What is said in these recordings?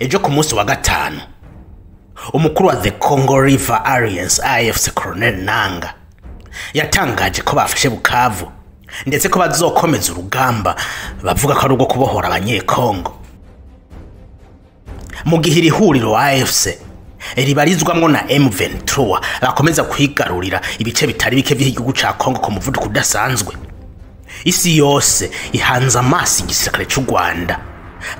ejo ku munsi wa gatanu umukuru wa The Congo River Alliance AFC Colonel Nanga yatangaje ko bafashe Bukavu ndetse ko bazokomeza urugamba bavuga ko ari ugo kubohora abanyekongo. Mu gihe ihuriro AFC ribarizwamwo na M23 bakomeza kwigarurira ibice bitari bike by'igihugu ca Kongo ku muvuduko udasanzwe, isi yose ihanze amaso igisirikare cy'u Rwanda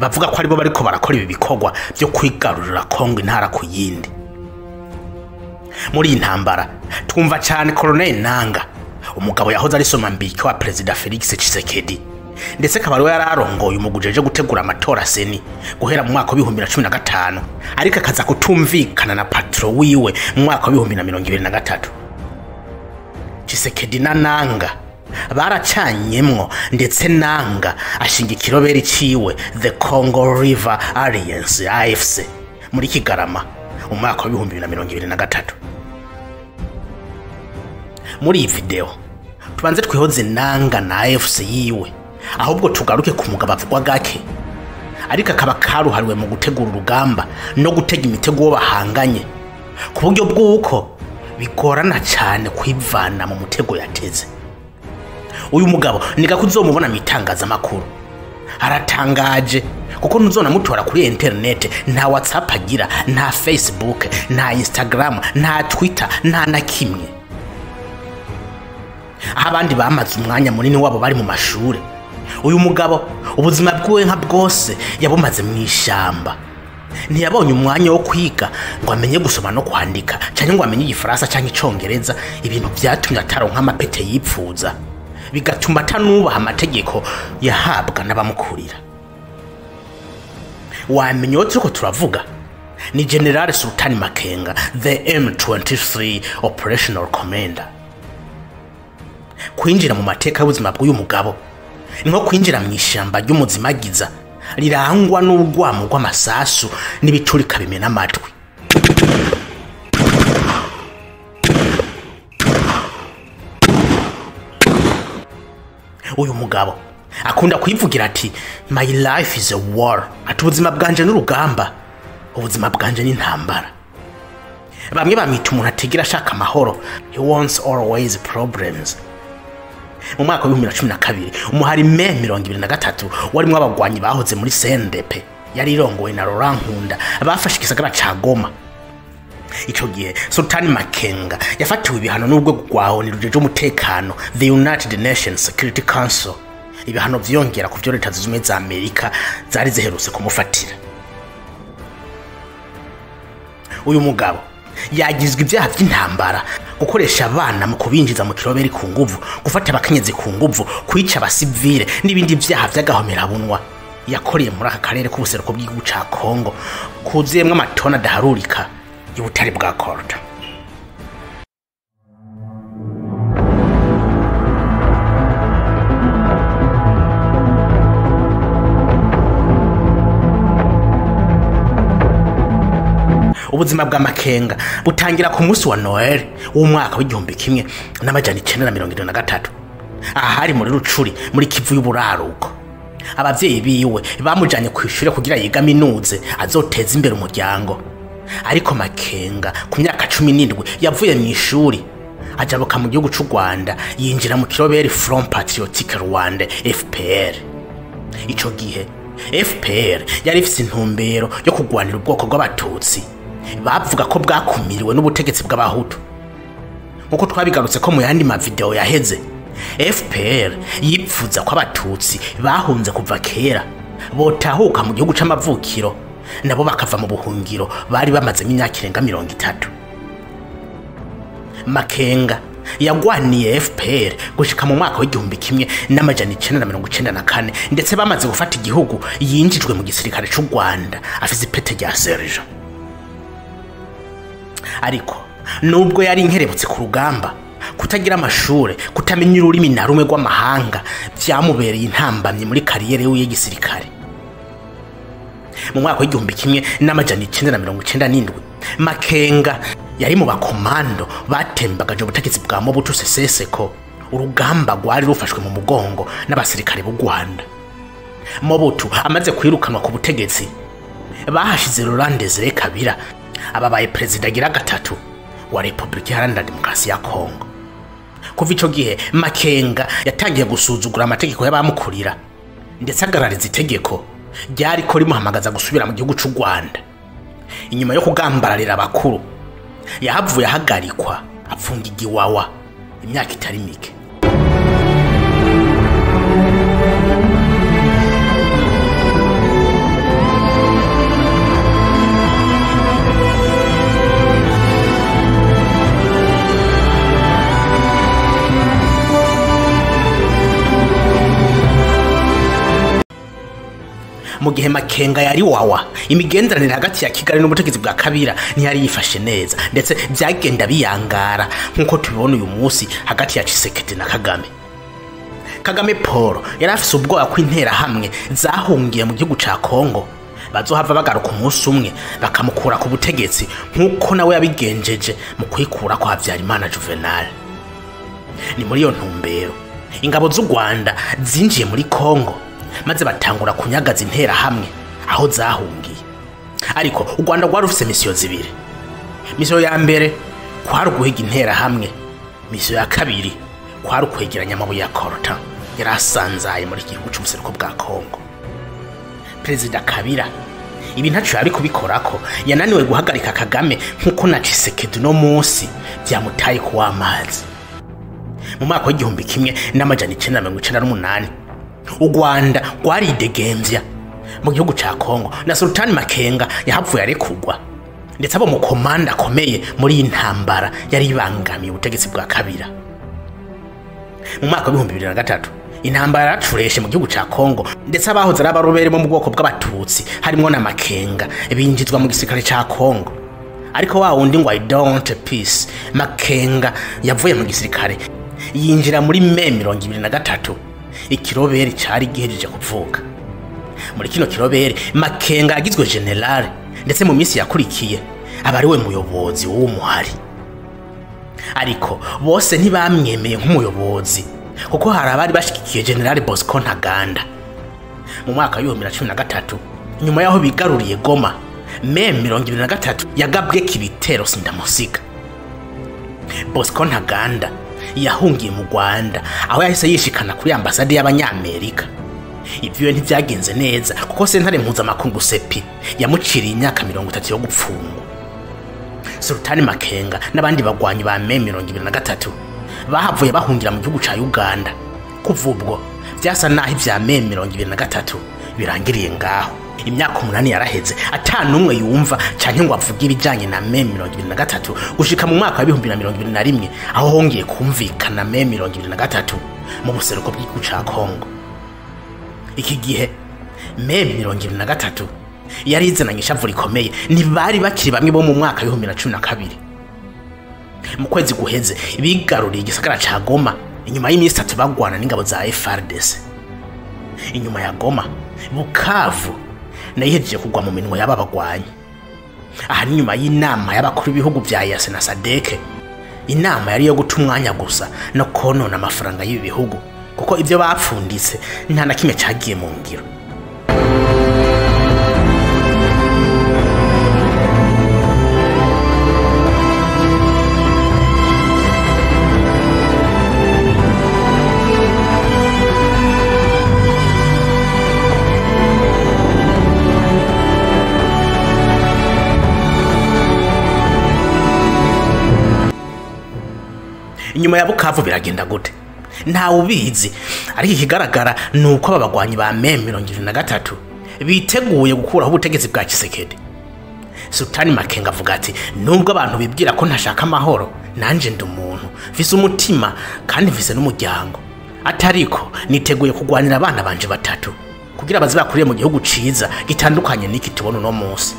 bavuga ko aribo bariko barakora ibi bikorwa byo kwigarurira Kongo intara ku yindi. Muri intambara twumva cyane Colonel Nanga, umugabo yahoze ari somambiki wa President Felix Tshisekedi, ndetse kabaro yararongoye umugujeje gutegura amatora seni guhera mu mwaka wa 2015, ariko akaza kutumvikana na patro wiwe mu mwaka wa 2023. Tshisekedi na Nanga baracanyemwo, ndetse Nanga ashinga ikiroberi ciwe The Congo River Alliance AFC muri Kigarama mu mwaka wa 2023. Muri iyi video tubanze twihoze Nanga na AFC yiwe, ahubwo tugaruke ku mugabo avugwa gake ariko akaba karuhariwe mu gutegura urugamba no gutega imitego bahanganye ku buryo bw'uko bigorana cyane kwivana mu mutego yateze. Uyu mugabo niga kuzomubona mu itangazamakuru aratangaje kuko nuzona mutora kuri internet, nta WhatsApp agira, nta Facebook, nta Instagram, nta Twitter, nta na kimwe. Abandi bamaze umwanya munini wabo bari mu mashuri, uyu mugabo ubuzima bwiwe nka bwose yabumaze mu ishamba. Ntiyabonye umwanya wo kwiga ngo amenye gusoma no kwandika cyangwa ngo amenye igifaransa cyangwa icongereza, ibintu byatumye ataronka amapete yipfuza, bigatuma atanubaha amategeko yahabwa n'abamukurira. Wamenye wote ko turavuga ni General Sultani Makenga, the M23 Operational Commander. Kwinjira mu mateka y'ubuzima bw'uyu mugabo ni nko kwinjira mu ishamba ry'umuzimagiza rirangwa n'urwamo rw'amasasu n'ibicurika bimena amatwi. Uyu mugabo akunda kwivugira ati my life is a war, ati ubuzima bwanje n'urugamba, ubuzima bwanje n'intambara. Bamwe bamwita umuntu ategera ashaka amahoro, he wants always problems. Mu mwaka wa 2012 umuhari Me 23 warimwe abagwanyi bahoze muri CNDP yari irongowe na Laurent Nkunda bafashe igisagara ca Goma. Ico gihe Sultani Makenga yafatiwe ibihano n'urwego rwaho ni rujeje umutekano, the United Nations Security Council. Ibihano vyongera ku vyo Leta Zunze Ubumwe za Amerika zari ziherutse kumufatira. Uyu mugabo yagizwe ibyaha by'intambara, gukoresha abana mu kubinjiza mu kiroberi ku nguvu, gufata abakenyezi ku nguvu, kwica abasivile n'ibindi byaha by'agahomerabunwa yakoreye muri aka karere k'ubuseruko bw'igihugu ca Kongo kuzuyemwe amatona adaharurika y'ubutare bwa Colta. Ubuzima bwa Makenga butangira ku munsi wa Noel w'umwaka w'1973. Ahari muri Rucuri muri Kivu y'uburaruko. Abavyeyi biwe bamujanye kwishura kugira yiga minuze azoteza imbere umuryango. Ariko Makenga ku myaka 17 yavuye mu ishuri ajabuka mu gihugu cy'u Rwanda, yinjira mu kiroberi Front Patriotique Rwanda FPR. Ico gihe FPR yari ifise intumbero yo kugwanira ubwoko bw'abatutsi bavuga ko bwakumiriwe n'ubutegetsi bw'abahutu. Nkuko twabigarutse ko mu yandi ma video yaheze, FPR yipfuza ko abatutsi bahunze kuva kera botahuka mu gihugu c'amavukiro, nabo bakava mu buhungiro bari bamaze imyaka irenga 30. Makenga yagwaniye FPR gushika mu mwaka wa 1994, ndetse bamaze gufata igihugu yinjijwe mu gisirikare cy'u Rwanda afise ipete rya sergeant. Ariko nubwo yari inkerebutse ku rugamba, kutagira amashure, kutamenya ururimi na rumwe rw'amahanga byamubereye intambamye muri kariyere ye y'igisirikare. Mu mwaka wa 1997 Makenga yari mu bakomando batembagaje ubutegetsi bwa Mobutu Sese Seko, urugamba rwari rufashwe mu mugongo n'abasirikare b'u Rwanda. Mobutu amaze kwirukanwa ku butegetsi, bahashize Laurent Desire Kabila ababaye perezida agira gatatu wa Republika Iharanira Demokarasi ya Kongo. Kuva ico gihe Makenga yatangiye gusuzugura amategeko y'abamukurira ndetse agarariza itegeko ryari ko rimuhamagaza gusubira mu gihugu c'u Rwanda. Inyuma yo kugambararira abakuru yahavuye ahagarikwa apfunga iwawa imyaka itari mike. Mu gihe Makenga yari wawa, imigenderanire hagati ya Kigali n'ubutegetsi bwa Kabila ntiyari yifashe neza, ndetse byagenda biyangara nkuko tubibona uyu munsi hagati ya Tshisekedi na Kagame. Kagame Paul yari afise ubwoba ko intera hamwe zahungiye mu gihugu ca Kongo bazohava bagaruka umunsi umwe bakamukura ku butegetsi nkuko nawe yabigenjeje mu kwikura kwa Habyarimana Juvenal. Ni muri iyo ntumbero ingabo z'u Rwanda zinjiye muri Kongo maze batangura kunyagaza intera hamwe aho zahungiye. Ariko u Rwanda rwari rufise misiyo zibiri. Misiyo ya mbere kwari guhiga intera hamwe, misiyo ya kabiri kwari kwegeranya amabuye ya coltan yarasanzaye muri gihugu cy'ubuseruko bwa Kongo. Perezida Kabila ibi ntaco yari kubikorako, yananiwe guhagarika Kagame nkuko na Tshisekedi no munsi byamutaye kuwa amazi. Mu mwaka w'igihumbi kimwe n'amajana 1998 u Rwanda rwaridegemvya mu gihugu ca Kongo na Sultan Makenga yahavuye arekugwa, ndetse abo mu komanda akomeye muri intambara yari ibangamiye ubutegetsi bwa Kabila. Mu mwaka wa 2003 intambara yaracureshe mu gihugu ca Kongo, ndetse abahoze ari abarobere mu bwoko bw'abatutsi harimo na Makenga binjizwa mu gisirikare ca Kongo. Ariko wa wundi ngo I don't peace Makenga yavuye mu gisirikare yinjira muri Mei 2023 ikirobere cyari gihejeje kuvuka. Muri kino kirobere Makenga yagizwe general, ndetse mu minsi yakurikiye abari we muyobozi w'umuhari. Ariko bose ntibamwemeye nk'umuyobozi kuko hari abari bashikikiye General Bosco Ntaganda. Mu mwaka wa 2013 nyuma yaho bigaruriye Goma, Mei 2023 yagabwe kibitero sindamusiga. Bosco Ntaganda yahungiye mu Rwanda aho yahise yishikana kuri ambasade y'Abanyamerika. Ivyo ntivyagenze neza kuko sentare mpuzamakungu sepi yamuciriye imyaka 30 yo gupfungwa. Sultan Makenga n'abandi bagwanyi ba Mei 2023 bahavuye bahungira mu gihugu ca Uganda. Kuva ubwo vyasa naho ivya Mei 2023 birangiriye ngaho. Imyaka 8 yaraheze atanumwe yumva canke ngo avuge ibijanye na Mei 2023 gushika mu mwaka wa 2021 aho hongeye kumvikana Mei 2023 mu buseruko bw'igihugu ca Kongo. Iki gihe Mei 2023 yari izananye ishavu rikomeye, ntibari bakiri bamwe bo mu mwaka wa 2012. Mu kwezi guheze bigaruriye igisagara ca Goma inyuma y'imisi 3 bagwana n'ingabo za FARDC. Inyuma ya Goma, Bukavu nayihejeje kugwa mu minwe y'aba bagwanyi. Aha ni nyuma y'inama y'abakuru b'ibihugu vya EAC na SADC. Inama yari yo guta umwanya gusa no konona amafaranga y'ibi bihugu kuko ivyo bapfunditse nta na kimwe cagiye mu ngiro. Inyuma ya Bukavu biragenda gute? Nta ubizi, ariko ikigaragara nuko aba bagwanyi ba Mei 2023 biteguye gukuraho ubutegetsi bwa Tshisekedi. Sultan Makenga avuga ati nubwo abantu bibwira ko ntashaka amahoro, nanje ndi umuntu mfise umutima kandi mfise n'umuryango. Atariko niteguye kugwanira abana banje batatu kugira baze bakuriye mu gihugu ciza gitandukanye n'iki tubona no munsi.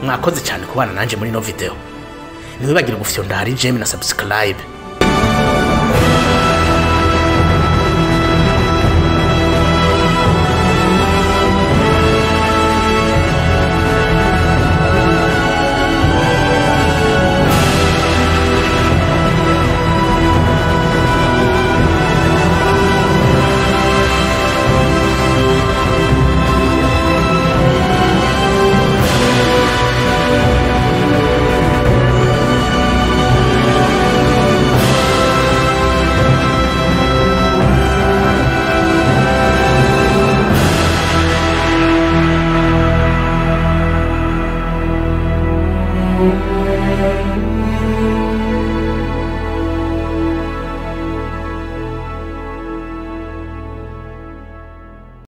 Mwakoze cyane kubana nanje muri no video. Niwibagire gufyonda hari jeme na subscribe.